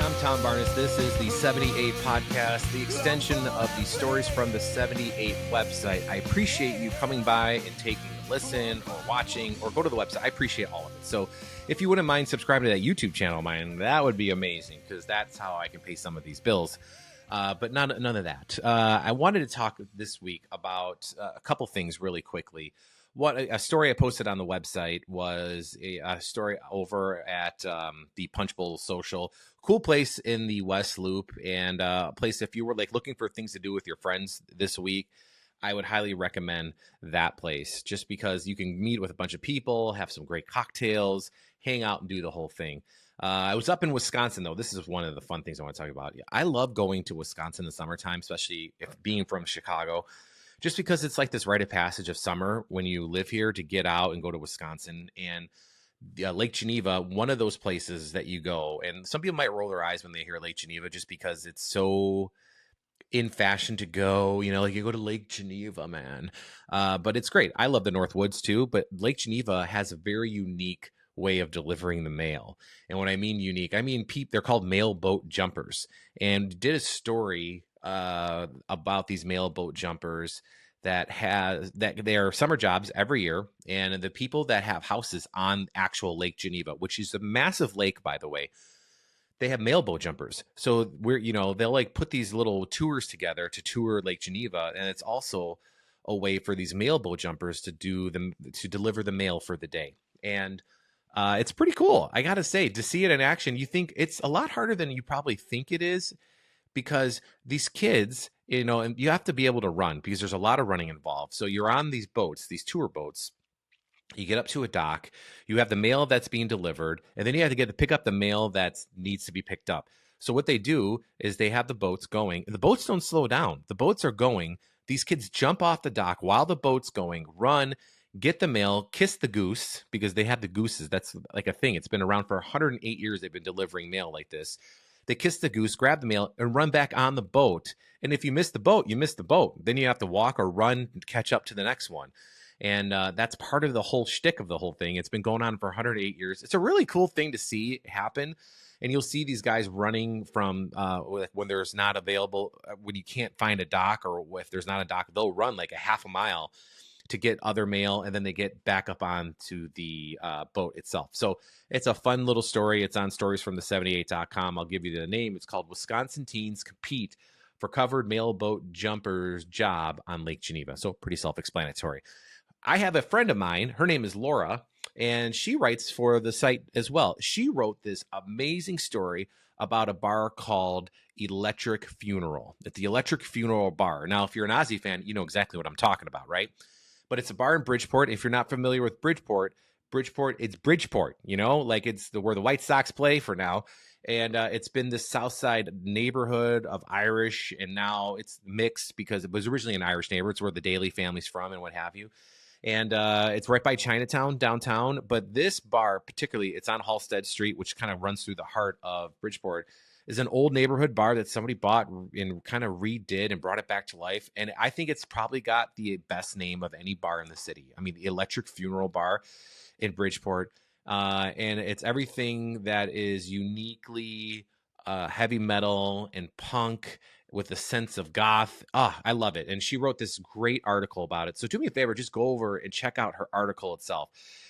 I'm Tom Barnas. This is the 78 podcast, the extension of the Stories from the 78 website. I appreciate you coming by and taking a listen or watching or go to the website. I appreciate all of it. So if you wouldn't mind subscribing to that YouTube channel of mine, that would be amazing because that's how I can pay some of these bills. But none of that. I wanted to talk this week about a couple things really quickly. A story I posted on the website was a story over at the Punchbowl Social. Cool place in the West Loop, and a place if you were like looking for things to do with your friends this week, I would highly recommend that place just because you can meet with a bunch of people, have some great cocktails, hang out, and do the whole thing. I was up in Wisconsin, though. This is one of the fun things I want to talk about. I love going to Wisconsin in the summertime, especially if being from Chicago, just because it's like this rite of passage of summer when you live here to get out and go to Wisconsin. And Lake Geneva, one of those places that you go, and some people might roll their eyes when they hear Lake Geneva just because it's so in fashion to go, you know, like you go to Lake Geneva, man. But it's great. I love the North Woods too, but Lake Geneva has a very unique way of delivering the mail. And when I mean unique, I mean they're called Mailboat jumpers, and did a story about these Mailboat jumpers that they are summer jobs every year, and the people that have houses on actual Lake Geneva, which is a massive lake, by the way, they have Mailboat jumpers. So they'll like put these little tours together to tour Lake Geneva, and it's also a way for these Mailboat jumpers to deliver the mail for the day. And it's pretty cool. I got to say, to see it in action, you think it's a lot harder than you probably think it is, because these kids, and you have to be able to run because there's a lot of running involved. So you're on these boats, these tour boats. You get up to a dock, you have the mail that's being delivered, and then you have to get to pick up the mail that needs to be picked up. So what they do is they have the boats going, and the boats don't slow down. The boats are going. These kids jump off the dock while the boat's going, run, get the mail, kiss the goose, because they have the gooses. That's like a thing. It's been around for 108 years. They've been delivering mail like this. They kiss the goose, grab the mail, and run back on the boat. And if you miss the boat, you miss the boat. Then you have to walk or run and catch up to the next one. And that's part of the whole shtick of the whole thing. It's been going on for 108 years. It's a really cool thing to see happen. And you'll see these guys running from when there's not available, when you can't find a dock, or if there's not a dock, they'll run like a half a mile to get other mail, and then they get back up onto the boat itself. So it's a fun little story. It's on storiesfromthe78.com. I'll give you the name. It's called Wisconsin Teens Compete for Covered Mailboat Jumpers Job on Lake Geneva. So pretty self-explanatory. I have a friend of mine. Her name is Laura, and she writes for the site as well. She wrote this amazing story about a bar called Electric Funeral. At the Electric Funeral Bar. Now, if you're an Aussie fan, you know exactly what I'm talking about, right? But it's a bar in Bridgeport. If you're not familiar with Bridgeport, it's Bridgeport, like it's where the White Sox play for now. And it's been this South Side neighborhood of Irish, and now it's mixed because it was originally an Irish neighborhood. It's where the Daly family's from and what have you. And it's right by Chinatown, downtown. But this bar, particularly, it's on Halstead Street, which kind of runs through the heart of Bridgeport, is an old neighborhood bar that somebody bought and kind of redid and brought it back to life. And I think it's probably got the best name of any bar in the city. I mean, the Electric Funeral Bar in Bridgeport. And it's everything that is uniquely heavy metal and punk with a sense of goth. I love it. And she wrote this great article about it. So do me a favor, just go over and check out her article itself,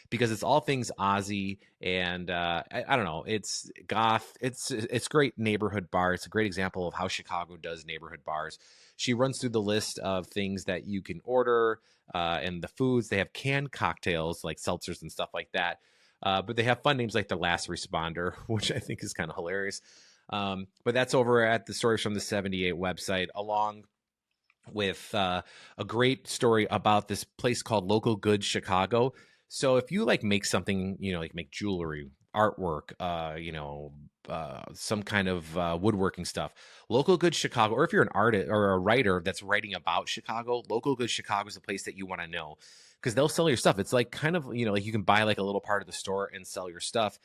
because it's all things Aussie. And I don't know, it's goth. It's great neighborhood bar. It's a great example of how Chicago does neighborhood bars. She runs through the list of things that you can order and the foods. They have canned cocktails like seltzers and stuff like that. But they have fun names like the Last Responder, which I think is kind of hilarious. But that's over at the Stories from the 78 website, along with a great story about this place called Local Goods Chicago. So if you like make something, like make jewelry, artwork, some kind of woodworking stuff, Local Goods Chicago, or if you're an artist or a writer that's writing about Chicago, Local Goods Chicago is a place that you want to know, because they'll sell your stuff. It's like kind of, like you can buy like a little part of the store and sell your stuff.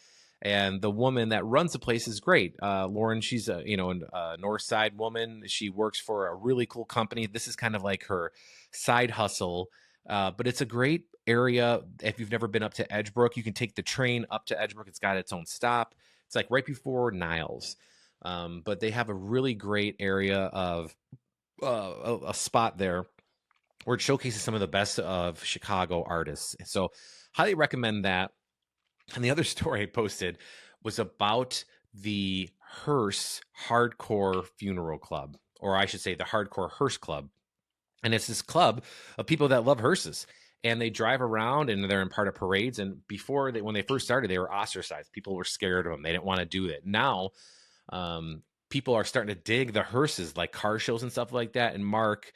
And the woman that runs the place is great. Lauren, she's a North Side woman. She works for a really cool company. This is kind of like her side hustle, but it's a great area. If you've never been up to Edgebrook, you can take the train up to Edgebrook. It's got its own stop. It's like right before Niles. But they have a really great area of a spot there where it showcases some of the best of Chicago artists. So highly recommend that. And the other story I posted was about the Hearse Hardcore Funeral Club, or I should say the Hardcore Hearse Club. And it's this club of people that love hearses. And they drive around and they're in part of parades. And when they first started, they were ostracized. People were scared of them. They didn't want to do it. Now, people are starting to dig the hearses, like car shows and stuff like that. And Mark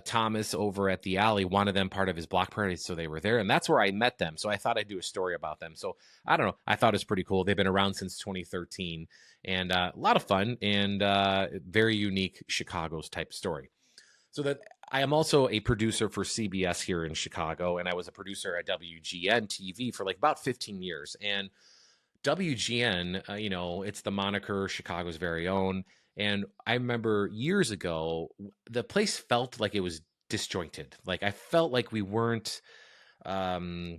Thomas over at the Alley wanted them part of his block party, so they were there, and that's where I met them. So I thought I'd do a story about them. So I don't know, I thought it's pretty cool. They've been around since 2013, and a lot of fun and very unique Chicago's type story. So that I am also a producer for CBS here in Chicago, and I was a producer at WGN TV for like about 15 years. And WGN, it's the moniker Chicago's very own. And I remember years ago, the place felt like it was disjointed. Like I felt like we weren't, we were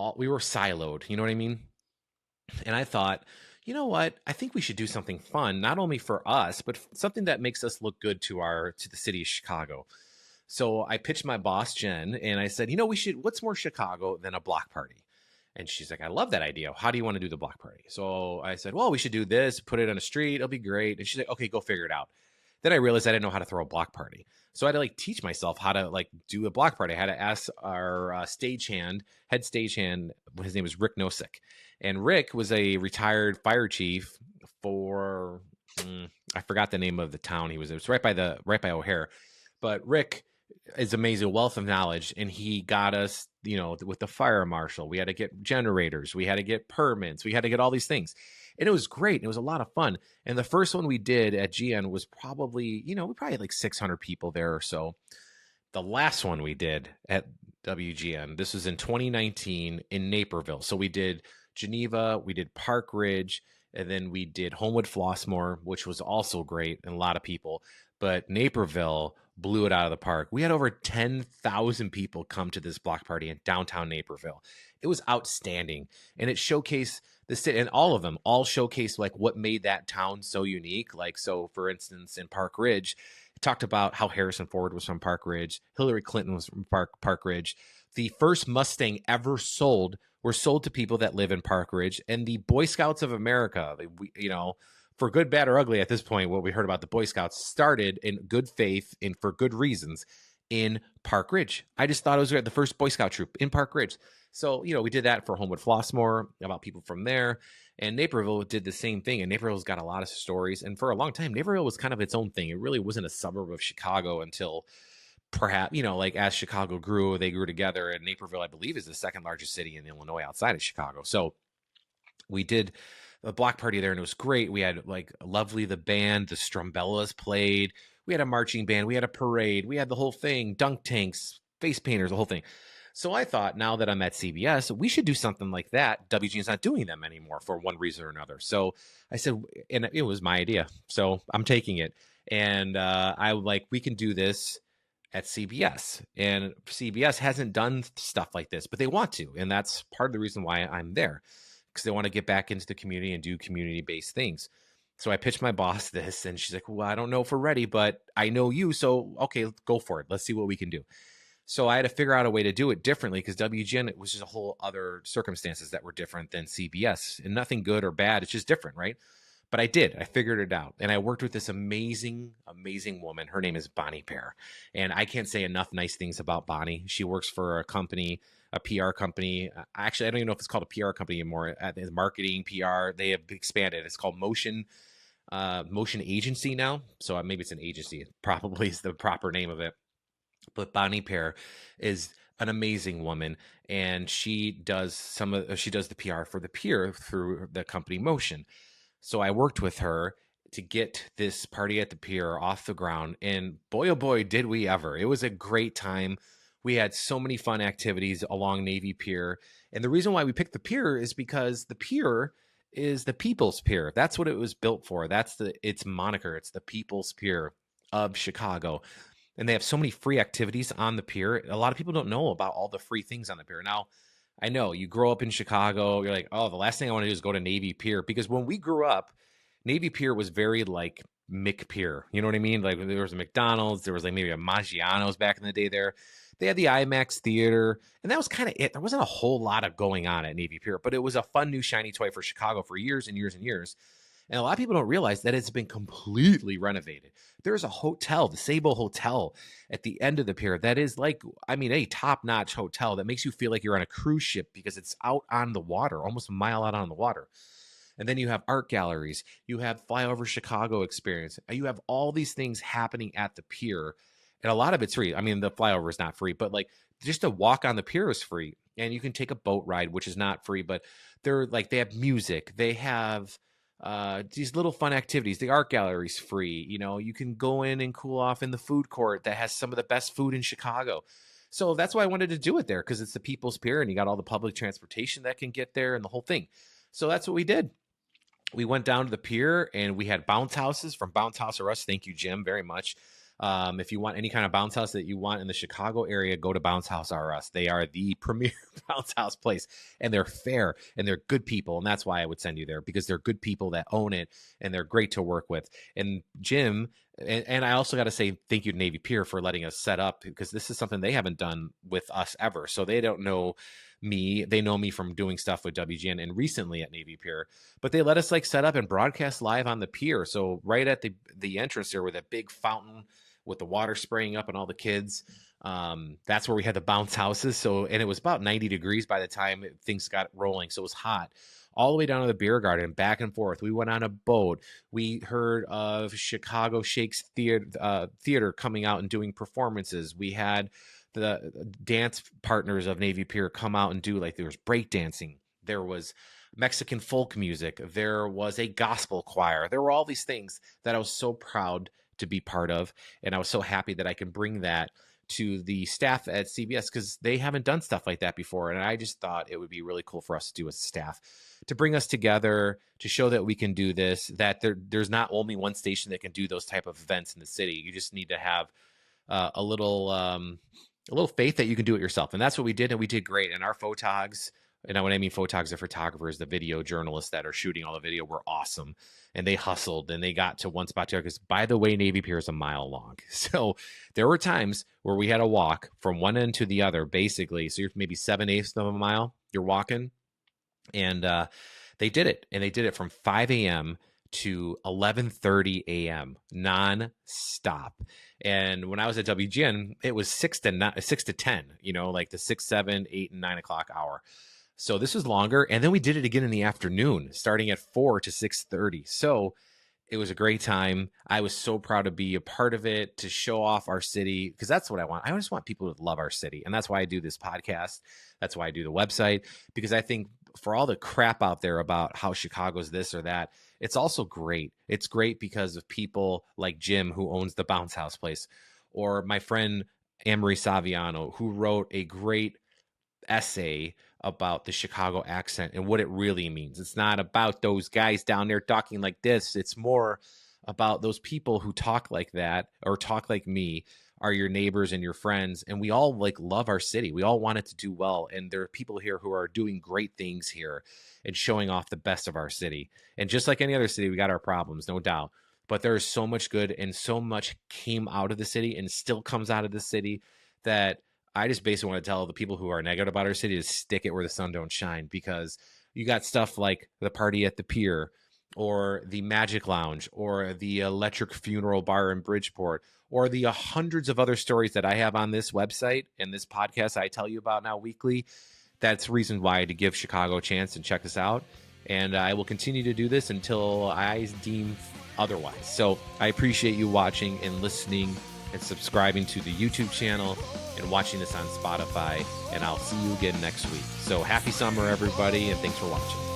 siloed. You know what I mean? And I thought, you know what? I think we should do something fun, not only for us, but something that makes us look good to the city of Chicago. So I pitched my boss, Jen, and I said, what's more Chicago than a block party? And she's like, I love that idea. How do you want to do the block party? So I said, well, we should do this, put it on a street. It'll be great. And she's like, okay, go figure it out. Then I realized I didn't know how to throw a block party. So I had to teach myself how to do a block party. I had to ask our head stagehand, his name was Rick Nosek. And Rick was a retired fire chief for, I forgot the name of the town he was. It was right by O'Hare. But Rick is amazing, wealth of knowledge, and he got us, with the fire marshal. We had to get generators, we had to get permits, we had to get all these things, and it was great. It was a lot of fun. And the first one we did at GN was probably, we probably had like 600 people there or so. The last one we did at WGN, this was in 2019 in Naperville. So we did Geneva, we did Park Ridge, and then we did Homewood Flossmoor, which was also great and a lot of people. But Naperville blew it out of the park. We had over 10,000 people come to this block party in downtown Naperville. It was outstanding. And it showcased the city, and all of them all showcased what made that town so unique. So for instance, in Park Ridge, it talked about how Harrison Ford was from Park Ridge. Hillary Clinton was from Park Ridge. The first Mustang ever sold were sold to people that live in Park Ridge. And the Boy Scouts of America, for good, bad, or ugly at this point, what we heard about the Boy Scouts started in good faith and for good reasons in Park Ridge. I just thought it was the first Boy Scout troop in Park Ridge. So, we did that for Homewood Flossmoor, about people from there. And Naperville did the same thing. And Naperville's got a lot of stories. And for a long time, Naperville was kind of its own thing. It really wasn't a suburb of Chicago until perhaps, as Chicago grew, they grew together. And Naperville, I believe, is the second largest city in Illinois outside of Chicago. So we did a block party there, and it was great. We had Lovely the band, the Strumbellas played. We had a marching band. We had a parade. We had the whole thing, dunk tanks, face painters, the whole thing. So I thought, now that I'm at CBS, we should do something like that. WGN's not doing them anymore for one reason or another. So I said, and it was my idea, so I'm taking it. And we can do this at CBS. And CBS hasn't done stuff like this, but they want to. And that's part of the reason why I'm there, because they want to get back into the community and do community-based things. So I pitched my boss this, and she's like, well, I don't know if we're ready, but I know you. So, okay, go for it. Let's see what we can do. So I had to figure out a way to do it differently, because WGN, it was just a whole other circumstances that were different than CBS, and nothing good or bad. It's just different, right? But I did. I figured it out. And I worked with this amazing, amazing woman. Her name is Bonnie Pier. And I can't say enough nice things about Bonnie. She works for a company, a PR company. Actually, I don't even know if it's called a PR company anymore. It's marketing, PR. They have expanded. It's called Motion Agency now. So maybe it's an agency. It probably is the proper name of it. But Bonnie Pier is an amazing woman, and she does the PR for the Pier through the company Motion. So I worked with her to get this party at the Pier off the ground, and boy, oh boy, did we ever. It was a great time. We had so many fun activities along Navy Pier. And the reason why we picked the Pier is because the Pier is the People's Pier. That's what it was built for. That's its moniker. It's the People's Pier of Chicago. And they have so many free activities on the Pier. A lot of people don't know about all the free things on the Pier. Now, I know you grow up in Chicago, you're like, oh, the last thing I want to do is go to Navy Pier. Because when we grew up, Navy Pier was very like McPier. You know what I mean? Like there was a McDonald's, there was like maybe a Maggiano's back in the day there. They had the IMAX theater, and that was kind of it. There wasn't a whole lot of going on at Navy Pier, but it was a fun new shiny toy for Chicago for years and years and years. And a lot of people don't realize that it's been completely renovated. There's a hotel, the Sable Hotel, at the end of the pier that is like, I mean, a top-notch hotel that makes you feel like you're on a cruise ship because it's out on the water, almost a mile out on the water. And then you have art galleries, you have Flyover Chicago experience, you have all these things happening at the pier, and a lot of it's free. I mean, the flyover is not free, but like just to walk on the pier is free, and you can take a boat ride, which is not free, but they're like, they have music, they have these little fun activities. The art gallery's free. You know, you can go in and cool off in the food court that has some of the best food in Chicago. So that's why I wanted to do it there, because it's the People's Pier and you got all the public transportation that can get there and the whole thing. So that's what we did. We went down to the pier and we had bounce houses from Bounce House or Us. Thank you, Jim, very much. If you want any kind of bounce house that you want in the Chicago area, go to Bounce House R Us. They are the premier bounce house place, and they're fair and they're good people. And that's why I would send you there, because they're good people that own it and they're great to work with. And Jim, and I also got to say thank you to Navy Pier for letting us set up, because this is something they haven't done with us ever. So they don't know me. They know me from doing stuff with WGN and recently at Navy Pier, but they let us like set up and broadcast live on the pier. So right at the entrance there with a big fountain with the water spraying up and all the kids. That's where we had the bounce houses. So, and it was about 90 degrees by the time things got rolling. So it was hot all the way down to the beer garden, back and forth. We went on a boat. We heard of Chicago Shakes theater coming out and doing performances. We had the dance partners of Navy Pier come out and do, like, there was break dancing. There was Mexican folk music. There was a gospel choir. There were all these things that I was so proud to be part of. And I was so happy that I can bring that to the staff at CBS, because they haven't done stuff like that before. And I just thought it would be really cool for us to do as a staff, to bring us together, to show that we can do this, that there's not only one station that can do those type of events in the city. You just need to have a little faith that you can do it yourself. And that's what we did. And we did great. And our photogs, and when I mean photogs, the photographers, the video journalists that are shooting all the video, were awesome. And they hustled and they got to one spot there, because, by the way, Navy Pier is a mile long. So there were times where we had to walk from one end to the other, basically. So you're maybe 7/8 of a mile you're walking. And they did it. And they did it from 5 a.m. to 11:30 a.m. non-stop. And when I was at WGN, it was 6 to 10, you know, like the 6, 7, 8, and 9 o'clock hour. So this was longer. And then we did it again in the afternoon, starting at 4 to 6:30. So it was a great time. I was so proud to be a part of it, to show off our city, because that's what I want. I just want people to love our city. And that's why I do this podcast. That's why I do the website, because I think for all the crap out there about how Chicago's this or that, it's also great. It's great because of people like Jim, who owns the Bounce House place, or my friend Anne-Marie Saviano, who wrote a great essay about the Chicago accent and what it really means. It's not about those guys down there talking like this. It's more about those people who talk like that, or talk like me, are your neighbors and your friends. And we all like love our city. We all want it to do well. And there are people here who are doing great things here and showing off the best of our city. And just like any other city, we got our problems, no doubt. But there is so much good, and so much came out of the city and still comes out of the city, that I just basically want to tell the people who are negative about our city to stick it where the sun don't shine, because you got stuff like the party at the Pier, or the Magic Lounge, or the Electric Funeral Bar in Bridgeport, or the hundreds of other stories that I have on this website and this podcast I tell you about now weekly. That's reason why to give Chicago a chance and check this out. And I will continue to do this until I deem otherwise. So I appreciate you watching and listening and subscribing to the YouTube channel and watching this on Spotify. And I'll see you again next week. So happy summer, everybody, and thanks for watching.